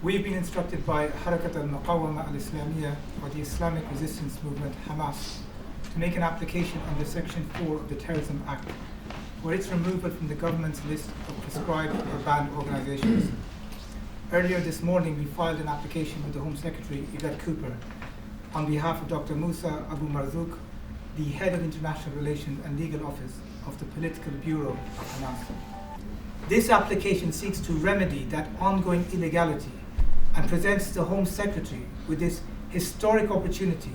We've been instructed by Harakat al-Muqawama al-Islamiyya, or the Islamic Resistance Movement, Hamas, to make an application under Section 4 of the Terrorism Act for its removal from the government's list of proscribed or banned organizations. Earlier this morning, we filed an application with the Home Secretary Yvette Cooper on behalf of Dr. Mousa Abu Marzouk, the Head of International Relations and Legal Office of the Political Bureau of Hamas. This application seeks to remedy that ongoing illegality and presents the Home Secretary with this historic opportunity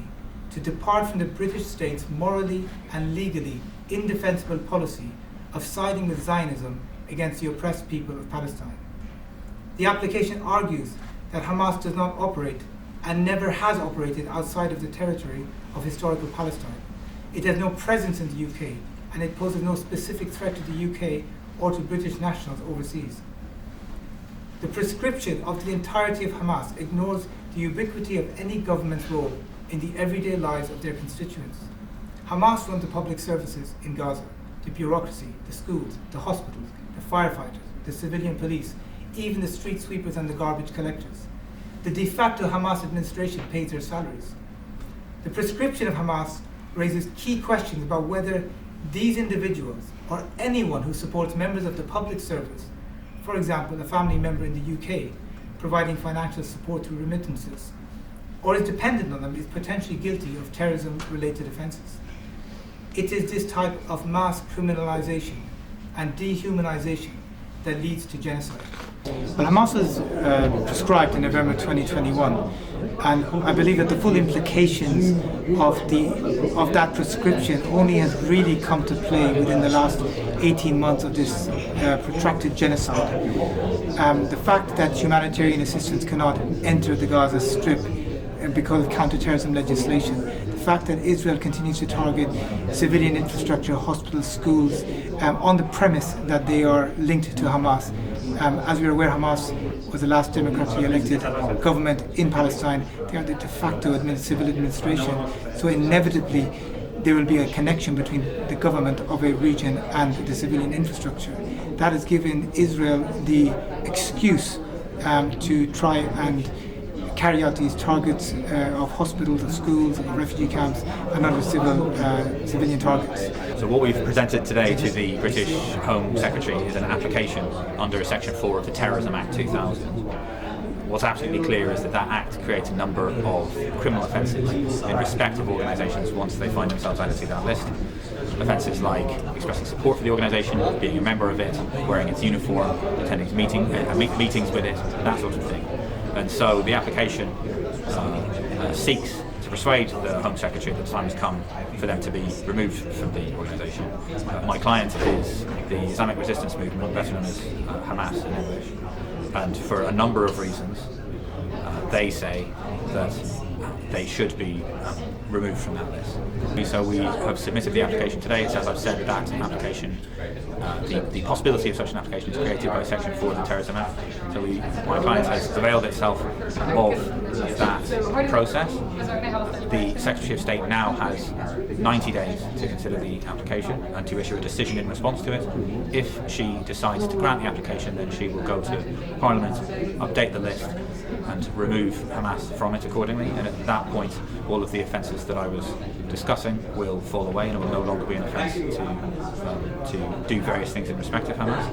to depart from the British state's morally and legally indefensible policy of siding with Zionism against the oppressed people of Palestine. The application argues that Hamas does not operate and never has operated outside of the territory of historical Palestine. It has no presence in the UK, and it poses no specific threat to the UK or to British nationals overseas. The prescription of the entirety of Hamas ignores the ubiquity of any government's role in the everyday lives of their constituents. Hamas runs the public services in Gaza, the bureaucracy, the schools, the hospitals, the firefighters, the civilian police, even the street sweepers and the garbage collectors. The de facto Hamas administration pays their salaries. The prescription of Hamas raises key questions about whether these individuals or anyone who supports members of the public service, for example, a family member in the UK providing financial support through remittances, or is dependent on them, is potentially guilty of terrorism-related offences. It is this type of mass criminalisation and dehumanisation that leads to genocide. Well, Hamas was proscribed in November 2021, and I believe that the full implications of that prescription only has really come to play within the last 18 months of this protracted genocide. The fact that humanitarian assistance cannot enter the Gaza Strip because of counter-terrorism legislation, the fact that Israel continues to target civilian infrastructure, hospitals, schools, on the premise that they are linked to Hamas. As we are aware, Hamas was the last democratically elected government in Palestine. They are the de facto civil administration, so inevitably there will be a connection between the government of a region and the civilian infrastructure. That has given Israel the excuse to try and carry out these targets of hospitals, of schools, of refugee camps, and other civilian targets. So what we've presented today to the British Home Secretary is an application under Section 4 of the Terrorism Act 2000. What's absolutely clear is that that Act creates a number of criminal offences in respect of organisations once they find themselves added to that list. Offences like expressing support for the organisation, being a member of it, wearing its uniform, attending meetings with it, that sort of thing. And so the application seeks to persuade the Home Secretary that the time has come for them to be removed from the organisation. My client is the Islamic Resistance Movement, better known as Hamas in English, and for a number of reasons they say that they should be removed from that list. So we have submitted the application today. It's, as I've said, that application, the possibility of such an application is created by Section 4 of the Terrorism Act. So my client has availed itself of that process. The Secretary of State now has 90 days to consider the application and to issue a decision in response to it. If she decides to grant the application, then she will go to Parliament, update the list, and remove Hamas from it accordingly. And at that point, all of the offences that I was discussing will fall away, and it will no longer be an offence to do various things in respect of Hamas.